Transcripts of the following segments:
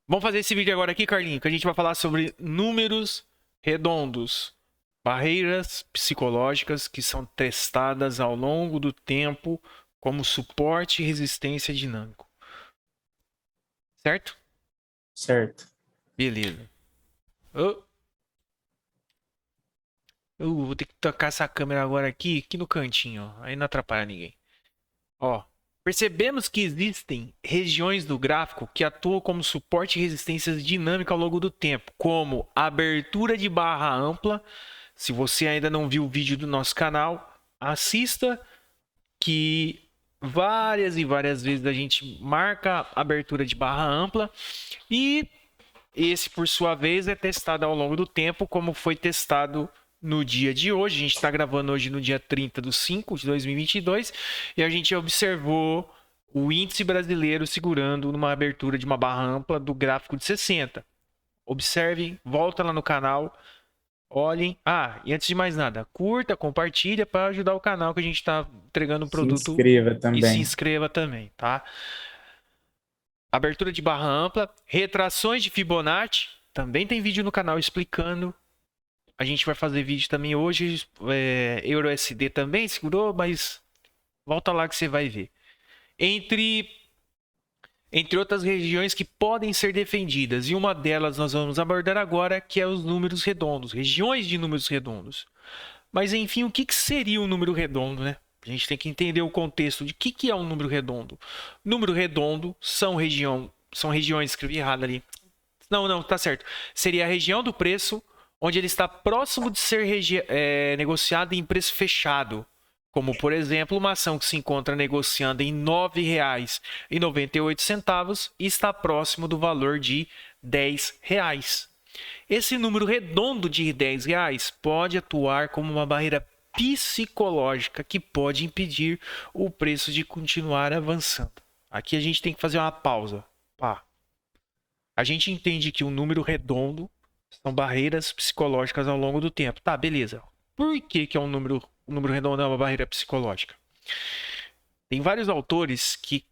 Vamos fazer esse vídeo agora aqui, Carlinhos, que a gente vai falar sobre números redondos, barreiras psicológicas que são testadas ao longo do tempo como suporte e resistência dinâmico. Certo? Certo. Beleza. Eu, eu vou ter que tocar essa câmera agora aqui no cantinho, ó. Aí não atrapalha ninguém. Ó, percebemos que existem regiões do gráfico que atuam como suporte e resistência dinâmica ao longo do tempo, como a abertura de barra ampla. Se você ainda não viu o vídeo do nosso canal, assista, que várias e várias vezes a gente marca a abertura de barra ampla e esse, por sua vez, é testado ao longo do tempo, como foi testado no dia de hoje. A gente está gravando hoje no dia 30 de 5 de 2022 e a gente observou o índice brasileiro segurando numa abertura de uma barra ampla do gráfico de 60. Observem, volta lá no canal, olhem. Ah, e antes de mais nada, curta, compartilha para ajudar o canal que a gente está entregando o Se produto inscreva e se também. inscreva também, tá? Abertura de barra ampla, retrações de Fibonacci, também tem vídeo no canal explicando. A gente vai fazer vídeo também hoje, EuroSD também segurou, mas volta lá que você vai ver. Entre outras regiões que podem ser defendidas, e uma delas nós vamos abordar agora, que é os números redondos, regiões de números redondos. Mas enfim, o que seria um número redondo, né? A gente tem que entender o contexto de que é um número redondo. Número redondo são regiões, escrevi errado ali. Não, tá certo. Seria a região do preço onde ele está próximo de ser negociado em preço fechado. Como, por exemplo, uma ação que se encontra negociando em R$ 9,98 e está próximo do valor de R$ 10. Esse número redondo de R$ 10 pode atuar como uma barreira psicológica que pode impedir o preço de continuar avançando. Aqui a gente tem que fazer uma pausa. Pá. A gente entende que um número redondo são barreiras psicológicas ao longo do tempo. Tá, beleza. Por que um número redondo é uma barreira psicológica? Tem vários autores que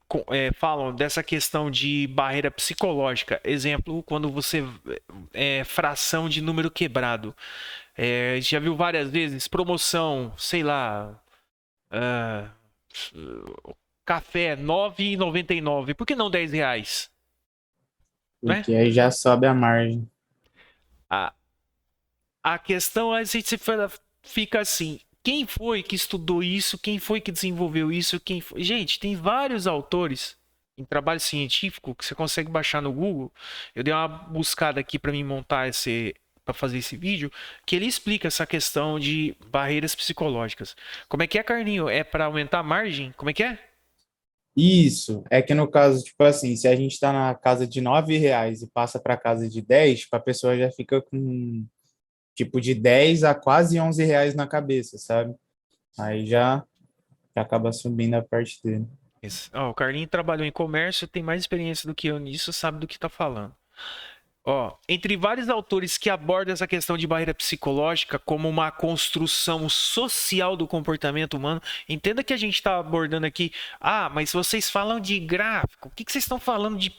falam dessa questão de barreira psicológica. Exemplo, quando você fração de número quebrado. Já viu várias vezes promoção, sei lá, ah, café 9,99. Por que não R$ 10? Né? Porque aí já sobe a margem. A, a questão é a gente fica assim. Quem foi que estudou isso? Quem foi que desenvolveu isso? Quem foi? Gente, tem vários autores em trabalho científico que você consegue baixar no Google. Eu dei uma buscada aqui para me montar para fazer esse vídeo, que ele explica essa questão de barreiras psicológicas. Como é, Carlinho? É para aumentar a margem? Como é que é? Isso, é que no caso, tipo assim, se a gente está na casa de R$ 9 e passa para casa de 10, a pessoa já fica com, tipo, de 10 a quase R$ 11 na cabeça, sabe? Aí já acaba subindo a parte dele. O Carlinho trabalhou em comércio, tem mais experiência do que eu nisso, sabe do que está falando. Ó, entre vários autores que abordam essa questão de barreira psicológica como uma construção social do comportamento humano, entenda que a gente está abordando aqui. Ah, mas vocês falam de gráfico, o que vocês estão falando de.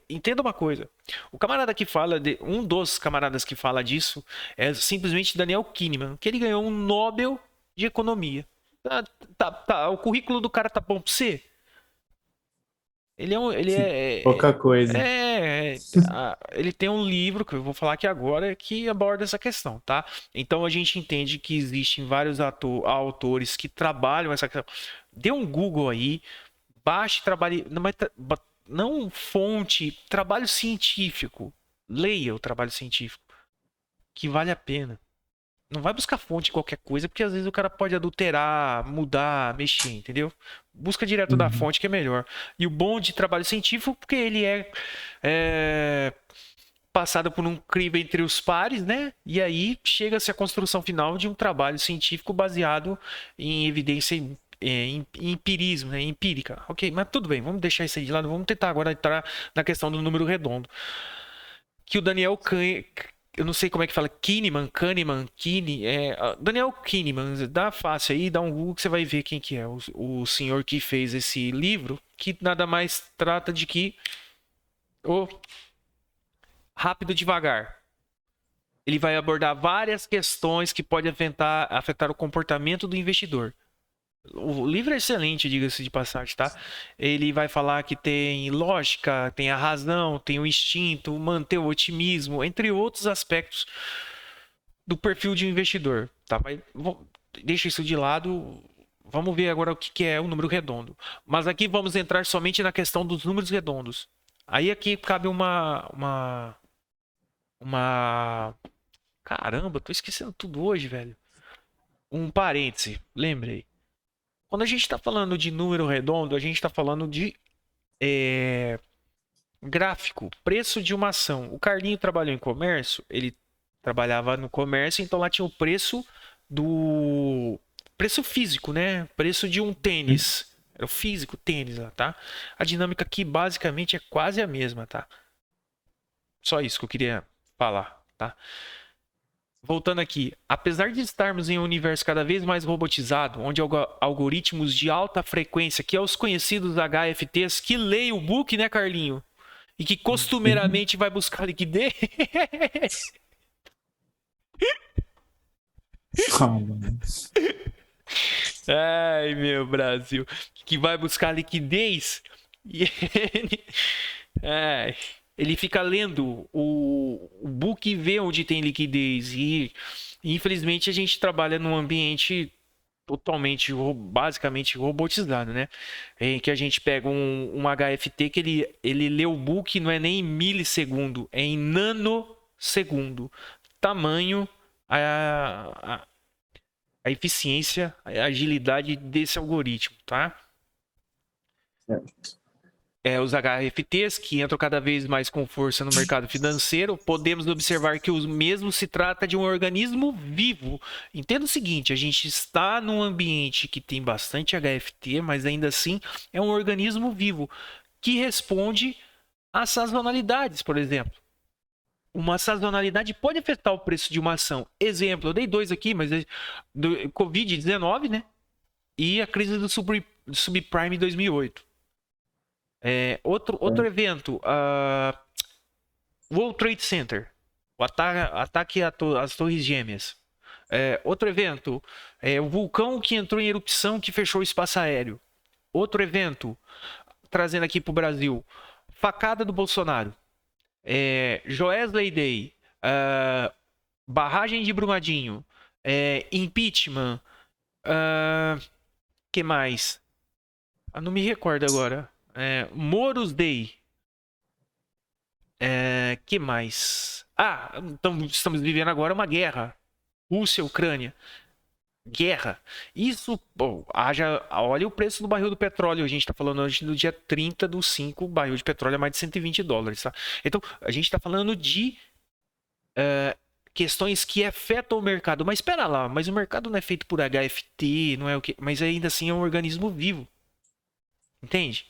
Entenda uma coisa. O camarada que fala, um dos camaradas que fala disso é simplesmente Daniel Kahneman, que ele ganhou um Nobel de Economia. O currículo do cara tá bom pra você? Pouca coisa. Ele tem um livro que eu vou falar aqui agora que aborda essa questão, tá? Então a gente entende que existem vários autores que trabalham essa questão. Dê um Google aí, baixe trabalho, não fonte, trabalho científico. Leia o trabalho científico, que vale a pena. Não vai buscar fonte em qualquer coisa, porque às vezes o cara pode adulterar, mudar, mexer, entendeu? Busca direto da Uhum. fonte que é melhor. E o bom de trabalho científico, porque ele é passado por um crivo entre os pares, né? E aí chega-se à construção final de um trabalho científico baseado em evidência em empirismo, né? Empírica. Ok, mas tudo bem, vamos deixar isso aí de lado, vamos tentar agora entrar na questão do número redondo. Que o Daniel Kahneman, eu não sei como é que fala, Kahneman, Daniel Kahneman, dá fácil aí, dá um Google que você vai ver quem que é, o senhor que fez esse livro, que nada mais trata de que rápido, devagar. Ele vai abordar várias questões que podem afetar o comportamento do investidor. O livro é excelente, diga-se de passagem, tá? Ele vai falar que tem lógica, tem a razão, tem o instinto, manter o otimismo, entre outros aspectos do perfil de um investidor, tá? Mas deixa isso de lado. Vamos ver agora o que é o número redondo. Mas aqui vamos entrar somente na questão dos números redondos. Aí aqui cabe uma... Caramba, tô esquecendo tudo hoje, velho. Um parêntese, lembrei. Quando a gente está falando de número redondo, a gente está falando de gráfico, preço de uma ação. O Carlinho trabalhou em comércio, ele trabalhava no comércio, então lá tinha o preço do preço físico, né? Preço de um tênis. Era o físico, tênis lá, tá? A dinâmica aqui basicamente é quase a mesma, tá? Só isso que eu queria falar, tá? Voltando aqui, apesar de estarmos em um universo cada vez mais robotizado, onde algoritmos de alta frequência, que é os conhecidos HFTs, que leem o book, né, Carlinho? E que costumeiramente vai buscar liquidez. Ai, meu Brasil. Que vai buscar liquidez. E ele fica lendo o book e vê onde tem liquidez. E infelizmente a gente trabalha num ambiente totalmente, basicamente robotizado, né? Em que a gente pega um HFT que ele lê o book não é nem em milissegundo, é em nanosegundo. Tamanho, a eficiência, a agilidade desse algoritmo, tá? Os HFTs, que entram cada vez mais com força no mercado financeiro, podemos observar que o mesmo se trata de um organismo vivo. Entenda o seguinte, a gente está num ambiente que tem bastante HFT, mas ainda assim é um organismo vivo, que responde a sazonalidades, por exemplo. Uma sazonalidade pode afetar o preço de uma ação. Exemplo, eu dei dois aqui, mas do Covid-19, né? E a crise do subprime 2008. Outro evento, World Trade Center, o ataque às Torres Gêmeas. Outro evento, o vulcão que entrou em erupção que fechou o espaço aéreo. Outro evento, trazendo aqui para o Brasil, facada do Bolsonaro. Joesley Day, barragem de Brumadinho, impeachment, que mais? Não me recordo agora. Moros Day. Que mais? Então estamos vivendo agora uma guerra. Rússia, Ucrânia. Guerra. Isso, olha o preço do barril do petróleo. A gente está falando hoje do dia 30/5, o barril de petróleo é mais de $120, tá? Então, a gente está falando de questões que afetam o mercado. Mas espera lá, mas o mercado não é feito por HFT, não é o que, mas ainda assim é um organismo vivo. Entende?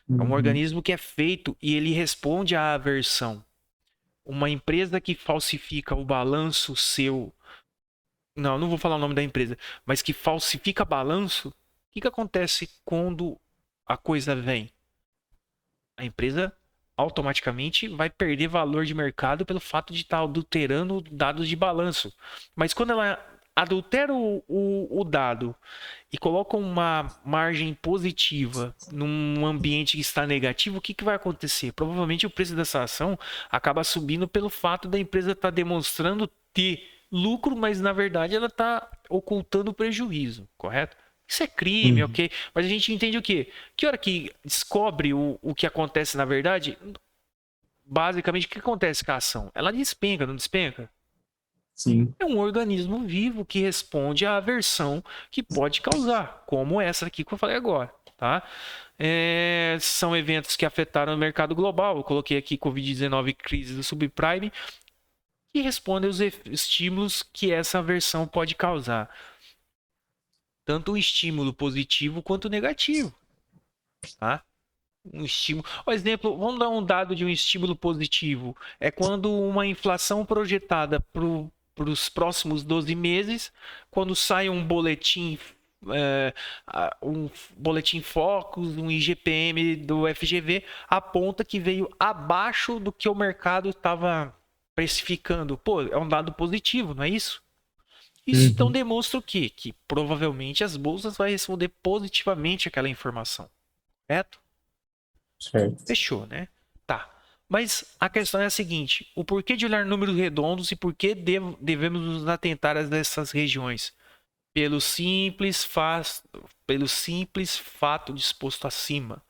É um organismo que é feito e ele responde à aversão. Uma empresa que falsifica o balanço seu. Não vou falar o nome da empresa, mas que falsifica balanço, o que acontece quando a coisa vem? A empresa automaticamente vai perder valor de mercado pelo fato de estar adulterando dados de balanço. Mas quando ela adultera o dado e coloca uma margem positiva num ambiente que está negativo, o que vai acontecer? Provavelmente o preço dessa ação acaba subindo pelo fato da empresa estar demonstrando ter lucro, mas na verdade ela está ocultando prejuízo, correto? Isso é crime, ok? Mas a gente entende o quê? Que hora que descobre o que acontece na verdade, basicamente o que acontece com a ação? Ela despenca, não despenca? Sim. É um organismo vivo que responde à aversão que pode causar, como essa aqui que eu falei agora, tá? São eventos que afetaram o mercado global. Eu coloquei aqui Covid-19, crise do subprime, que respondem aos estímulos que essa aversão pode causar. Tanto o estímulo positivo quanto o negativo, tá? Um estímulo. Por exemplo, vamos dar um dado de um estímulo positivo. É quando uma inflação projetada para os próximos 12 meses, quando sai um boletim um boletim Focus, um IGPM do FGV, aponta que veio abaixo do que o mercado estava precificando. Pô, é um dado positivo, não é isso? Isso então Uhum. demonstra o quê? Que provavelmente as bolsas vão responder positivamente aquela informação, correto? Certo. Fechou, né? Tá. Mas a questão é a seguinte: o porquê de olhar números redondos e por que devemos nos atentar a essas regiões? Pelo simples, pelo simples fato disposto acima.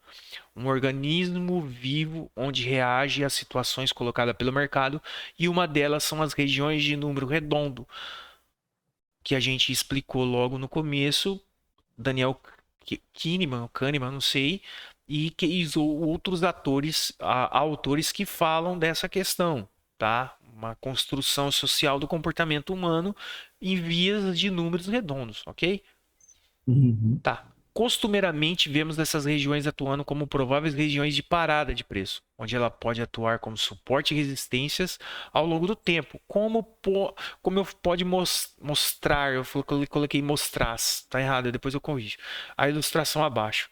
Um organismo vivo onde reage às situações colocadas pelo mercado, e uma delas são as regiões de número redondo, que a gente explicou logo no começo. Daniel Kahneman, não sei, e que outros autores que falam dessa questão, tá? Uma construção social do comportamento humano em vias de números redondos, ok? Uhum. Tá. Costumeiramente vemos essas regiões atuando como prováveis regiões de parada de preço, onde ela pode atuar como suporte e resistências ao longo do tempo. Como eu pode mostrar, eu coloquei mostrar, tá errado, depois eu corrijo. A ilustração abaixo.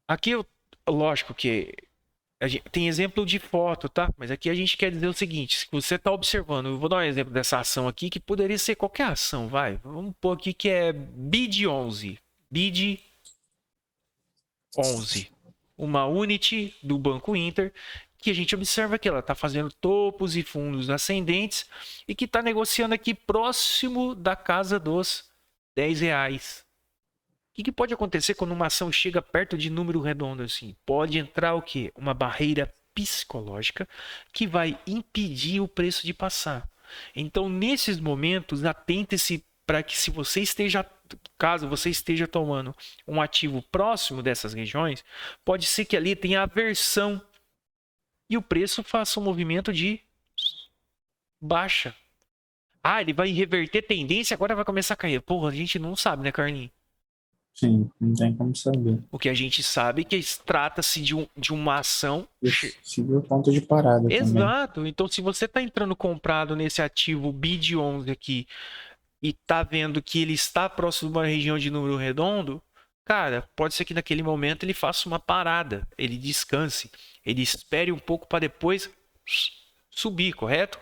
Aqui, lógico que tem exemplo de foto, tá? Mas aqui a gente quer dizer o seguinte: se você está observando, eu vou dar um exemplo dessa ação aqui que poderia ser qualquer ação, vai. Vamos pôr aqui que é BID 11. BID 11. Uma unity do Banco Inter que a gente observa que ela está fazendo topos e fundos ascendentes e que está negociando aqui próximo da casa dos R$ 10. O que pode acontecer quando uma ação chega perto de número redondo assim? Pode entrar o quê? Uma barreira psicológica que vai impedir o preço de passar. Então, nesses momentos, atente-se para que se você esteja, caso você esteja tomando um ativo próximo dessas regiões, pode ser que ali tenha aversão e o preço faça um movimento de baixa. Ah, ele vai reverter tendência, agora vai começar a cair. Porra, a gente não sabe, né, Carlinhos? Sim, não tem como saber. O que a gente sabe é que trata-se de uma ação. Possível ponto de parada também. Exato. Então, se você está entrando comprado nesse ativo BID 11 aqui e está vendo que ele está próximo de uma região de número redondo, cara, pode ser que naquele momento ele faça uma parada, ele descanse, ele espere um pouco para depois subir, correto?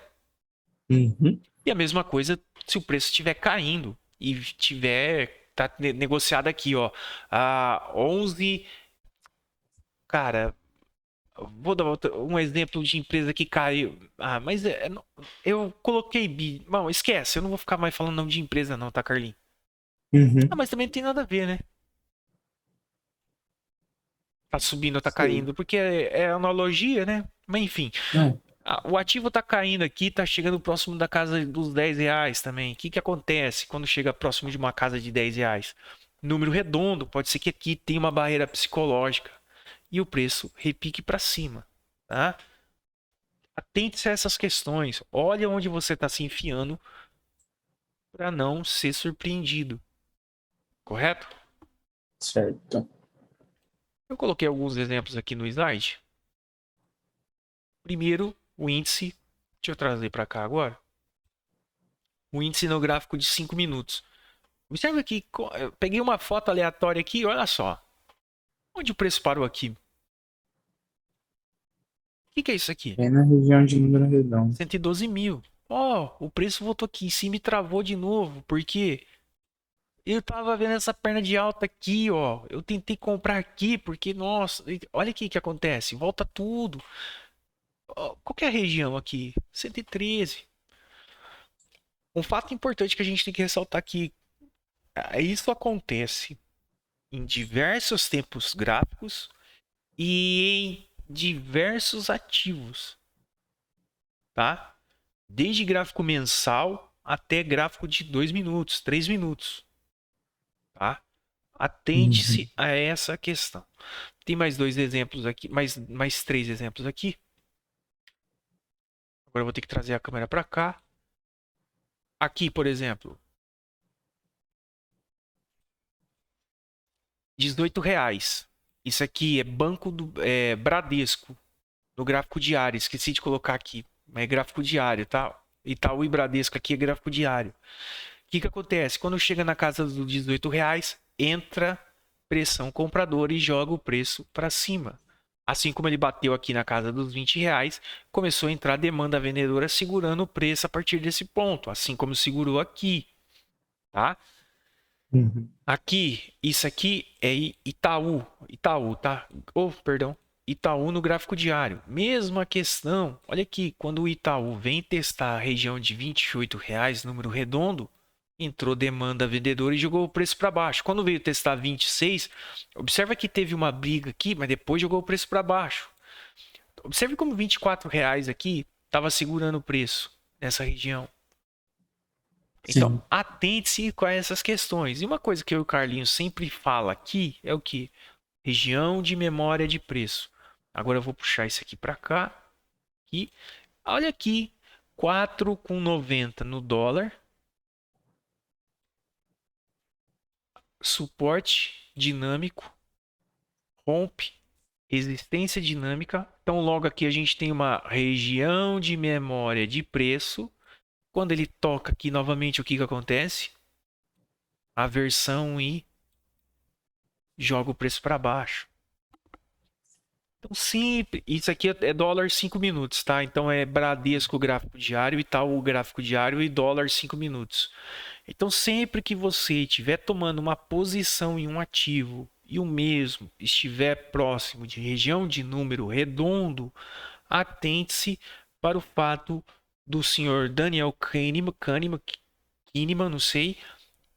Uhum. E a mesma coisa se o preço estiver caindo e tiver tá negociado aqui, ó, a 11. Cara, vou dar um exemplo de empresa que caiu. Ah, mas eu coloquei bi. Não, esquece, eu não vou ficar mais falando nome de empresa, não, tá, Carlinhos? Ah, Uhum. mas também não tem nada a ver, né? Tá subindo ou tá Sei. caindo, porque é analogia, né? Mas enfim, É. o ativo tá caindo aqui, tá chegando próximo da casa dos R$ 10 também. O que acontece quando chega próximo de uma casa de R$ 10? Número redondo, pode ser que aqui tenha uma barreira psicológica e o preço repique para cima, tá? Atente-se a essas questões. Olha onde você está se enfiando para não ser surpreendido, correto? Certo. Eu coloquei alguns exemplos aqui no slide. Primeiro, o índice. Deixa eu trazer para cá agora. O índice no gráfico de 5 minutos. Observe aqui, eu peguei uma foto aleatória aqui, olha só. Onde o preço parou aqui? O que é isso aqui? Bem na região de número redondo. 112 mil. Ó, o preço voltou aqui em cima e travou de novo. Por quê? Eu tava vendo essa perna de alta aqui, ó. Eu tentei comprar aqui porque, nossa, olha aqui o que acontece. Volta tudo. Ó, qual que é a região aqui? 113. Um fato importante que a gente tem que ressaltar aqui. Isso acontece em diversos tempos gráficos e em diversos ativos, tá? Desde gráfico mensal até gráfico de 2 minutos, 3 minutos, tá? Uhum. Atente-se a essa questão. Tem mais dois exemplos aqui, mais três exemplos aqui. Agora eu vou ter que trazer a câmera para cá. Aqui, por exemplo, R$ 18. Isso aqui é Banco do Bradesco, no gráfico diário. Esqueci de colocar aqui, mas é gráfico diário, tá? Itaú e Bradesco aqui é gráfico diário. que acontece? Quando chega na casa dos R$ 18, entra pressão compradora e joga o preço para cima. Assim como ele bateu aqui na casa dos R$ 20, começou a entrar demanda vendedora segurando o preço a partir desse ponto, assim como segurou aqui, tá? Uhum. Aqui, isso aqui é Itaú, tá? Oh, perdão. Itaú no gráfico diário. Mesma questão. Olha aqui, quando o Itaú vem testar a região de R$ 28, número redondo, entrou demanda vendedora e jogou o preço para baixo. Quando veio testar 26, observa que teve uma briga aqui, mas depois jogou o preço para baixo. Observe como R$ 24 aqui estava segurando o preço nessa região. Então, Sim. atente-se com essas questões. E uma coisa que eu e o Carlinhos sempre fala aqui é o que? Região de memória de preço. Agora eu vou puxar isso aqui para cá. Aqui. Olha aqui, 4,90 no dólar. Suporte dinâmico, rompe, resistência dinâmica. Então, logo aqui a gente tem uma região de memória de preço. Quando ele toca aqui novamente, o que acontece? Aversão e joga o preço para baixo. Então, sempre. Isso aqui é dólar 5 minutos, tá? Então, é Bradesco gráfico diário e tal, o gráfico diário e dólar 5 minutos. Então, sempre que você estiver tomando uma posição em um ativo e o mesmo estiver próximo de região de número redondo, atente-se para o fato do senhor Daniel Kahneman, não sei,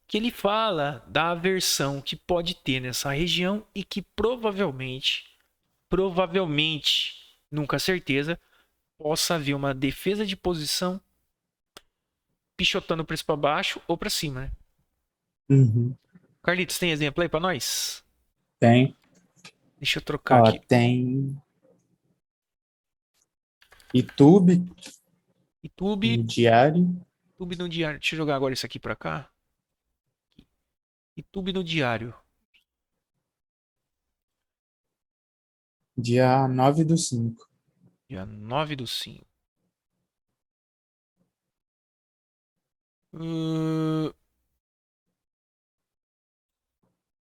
que ele fala da aversão que pode ter nessa região e que provavelmente, nunca certeza, possa haver uma defesa de posição pichotando o preço para baixo ou para cima, né? Uhum. Carlitos, tem exemplo aí para nós? Tem. Deixa eu trocar Ó, aqui. tem YouTube YouTube, no diário, YouTube no diário. Deixa eu jogar agora isso aqui para cá. YouTube no diário. dia 9/5. Dia 9/5. Uh,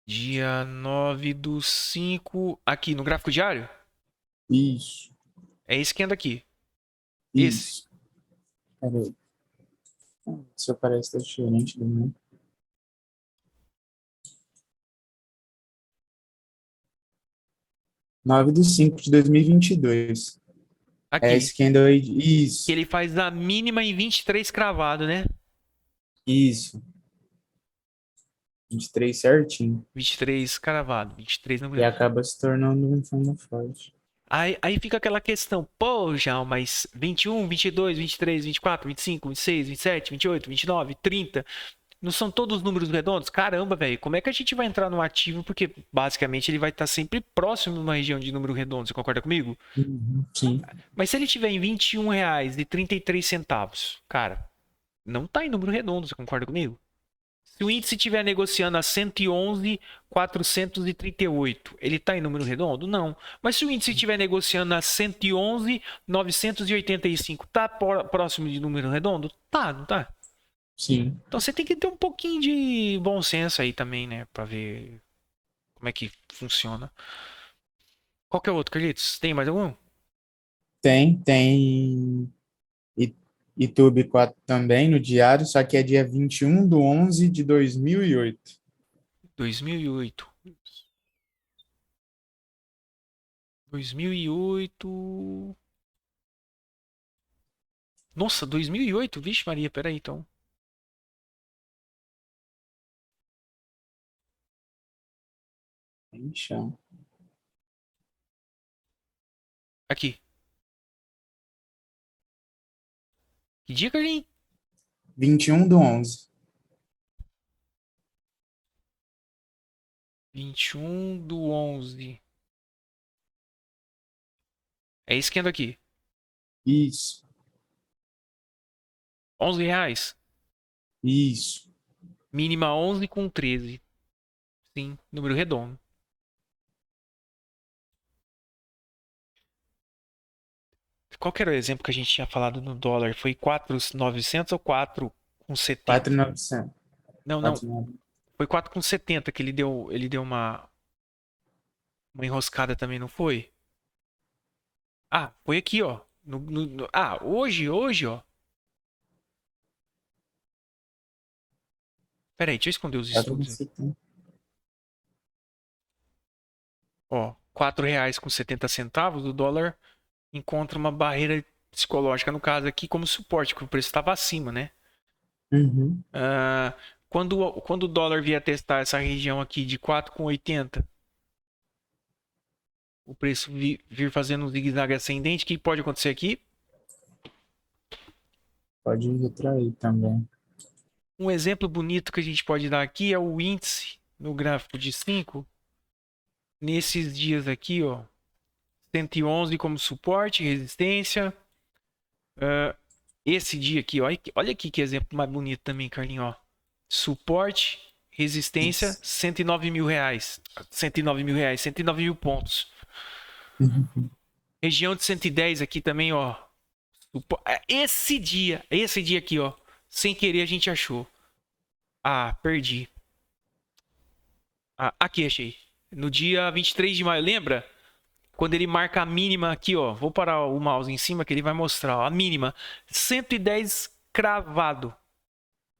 dia 9/5. Aqui no gráfico diário? Isso, É esse que anda aqui. Esse. isso. Peraí, se aparece tá diferente do meu. 9/5 de 2022. É Aqui. esse que ainda... Que Isso, ele faz a mínima em 23 cravado, né? isso. 23 certinho. 23 cravado. 23 no E gráfico. acaba se tornando um fundo forte. Aí fica aquela questão, pô, João, mas 21, 22, 23, 24, 25, 26, 27, 28, 29, 30, não são todos números redondos? Caramba, velho, como é que a gente vai entrar no ativo? Porque basicamente ele vai estar sempre próximo de uma região de número redondo, você concorda comigo? Uhum, sim, Mas se ele tiver em R$ 21,33, cara, não tá em número redondo, você concorda comigo? Se o índice estiver negociando a 111,438, ele está em número redondo? Não. Mas se o índice estiver negociando a 111,985, está próximo de número redondo? Tá, não tá? sim. Então você tem que ter um pouquinho de bom senso aí também, né? Para ver como é que funciona. Qual que é o outro, Carlitos? Tem mais algum? Tem I- YouTube 4 também no diário, só que é dia 21/11 de 2008. 2008. 2008. Nossa, 2008? Vixe Maria, peraí então. Tem chão. Aqui. Que dia, Carlinhos? 21/11. 21/11. É esse que anda aqui. Isso, R$ 11. isso. Mínima 11 com 13. Sim, número redondo. Qual que era o exemplo que a gente tinha falado no dólar? Foi 4.900 ou 4 com 70? 4.900. Não, não. 4,90. Foi 4,70 que ele deu uma enroscada também, não foi? Ah, foi aqui, ó. Hoje, ó. Pera aí, deixa eu esconder os estudos aqui. 4,70. Ó, R$ 4,70, o dólar encontra uma barreira psicológica, no caso aqui, como suporte, porque o preço estava acima, né? Uhum. Ah, quando o dólar vier testar essa região aqui de 4,80, o preço vir fazendo um zigue-zague ascendente, o que pode acontecer aqui? Pode retrair também. Um exemplo bonito que a gente pode dar aqui é o índice no gráfico de 5. Nesses dias aqui, ó, 111 como suporte, resistência. Ah, esse dia aqui, ó, olha aqui que exemplo mais bonito também, Carlinhos, ó. Suporte, resistência, Isso. R$ 109.000. R$ 109.000, 109 mil pontos. Uhum. Região de 110 aqui também, ó. Esse dia aqui, ó. Sem querer a gente achou. Ah, perdi. Ah, aqui achei. No dia 23 de maio, lembra? Quando ele marca a mínima aqui, ó. Vou parar o mouse em cima que ele vai mostrar, ó, a mínima. 110 cravado.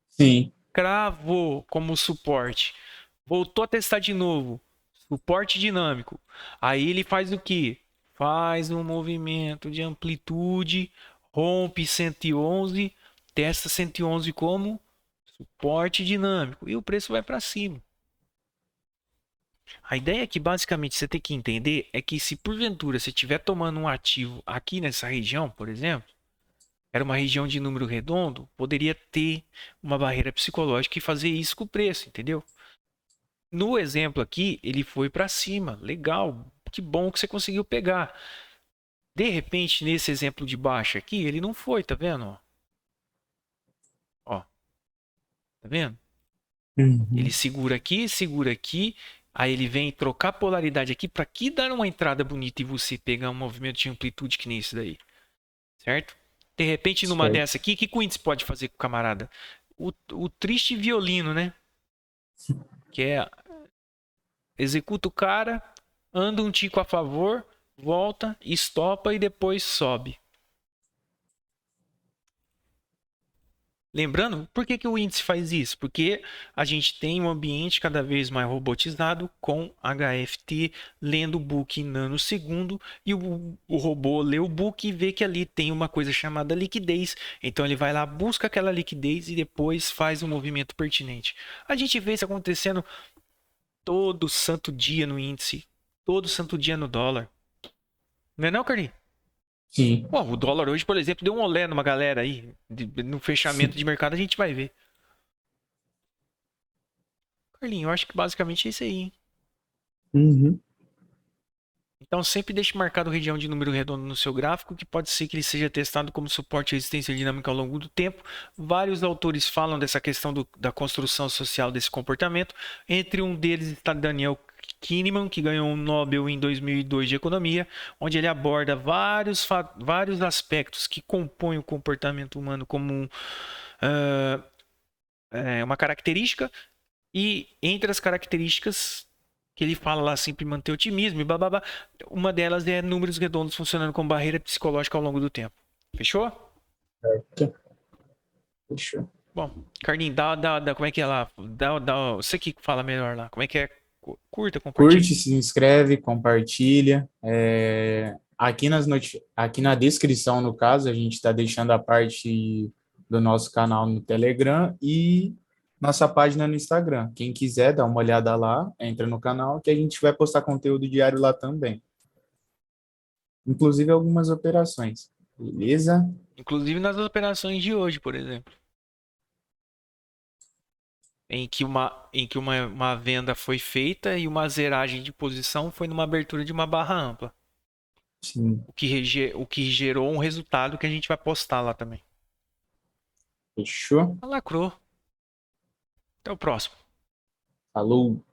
Sim. Cravou como suporte. Voltou a testar de novo. Suporte dinâmico. Aí ele faz o que? Faz um movimento de amplitude, rompe 111, testa 111 como suporte dinâmico e o preço vai para cima. A ideia que basicamente você tem que entender é que se porventura você estiver tomando um ativo aqui nessa região, por exemplo, era uma região de número redondo, poderia ter uma barreira psicológica e fazer isso com o preço, entendeu? No exemplo aqui, ele foi para cima. Legal. Que bom que você conseguiu pegar. De repente, nesse exemplo de baixo aqui, ele não foi, tá vendo? Ó, tá vendo? Ele Uhum. segura aqui, aí ele vem trocar polaridade aqui para aqui dar uma entrada bonita e você pegar um movimento de amplitude que nem esse daí, certo? De repente, numa Certo. dessa aqui, o que o índice pode fazer com o camarada? O triste violino, né? Que é executa o cara, anda um tico a favor, volta, estopa e depois sobe. Lembrando, por que o índice faz isso? Porque a gente tem um ambiente cada vez mais robotizado com HFT lendo o book em nanosegundo e o robô lê o book e vê que ali tem uma coisa chamada liquidez. Então ele vai lá, busca aquela liquidez e depois faz o movimento pertinente. A gente vê isso acontecendo todo santo dia no índice, todo santo dia no dólar. Não é não, Carlinhos? Sim. Pô, o dólar hoje, por exemplo, deu um olé numa galera aí. No fechamento de mercado a gente vai ver. Carlinhos, eu acho que basicamente é isso aí, hein? Uhum. Então sempre deixe marcado região de número redondo no seu gráfico, que pode ser que ele seja testado como suporte à resistência dinâmica ao longo do tempo. Vários autores falam dessa questão da construção social desse comportamento. Entre um deles está Daniel Kahneman, que ganhou um Nobel em 2002 de economia, onde ele aborda vários aspectos que compõem o comportamento humano como uh, uma característica. E entre as características que ele fala lá, sempre manter otimismo e bababá, uma delas é números redondos funcionando como barreira psicológica ao longo do tempo. Fechou? Certo. Fechou. Bom, Carlinhos, como é que é lá? Você que fala melhor lá. Como é que é? Curta, compartilha. Curte, se inscreve, compartilha. Aqui na descrição, no caso, a gente está deixando a parte do nosso canal no Telegram e nossa página no Instagram. Quem quiser dar uma olhada lá, entra no canal que a gente vai postar conteúdo diário lá também. Inclusive algumas operações. Beleza? Inclusive nas operações de hoje, por exemplo. Em que uma venda foi feita e uma zeragem de posição foi numa abertura de uma barra ampla. Sim. O que gerou um resultado que a gente vai postar lá também. Fechou? Lacrou. Até o próximo. Falou!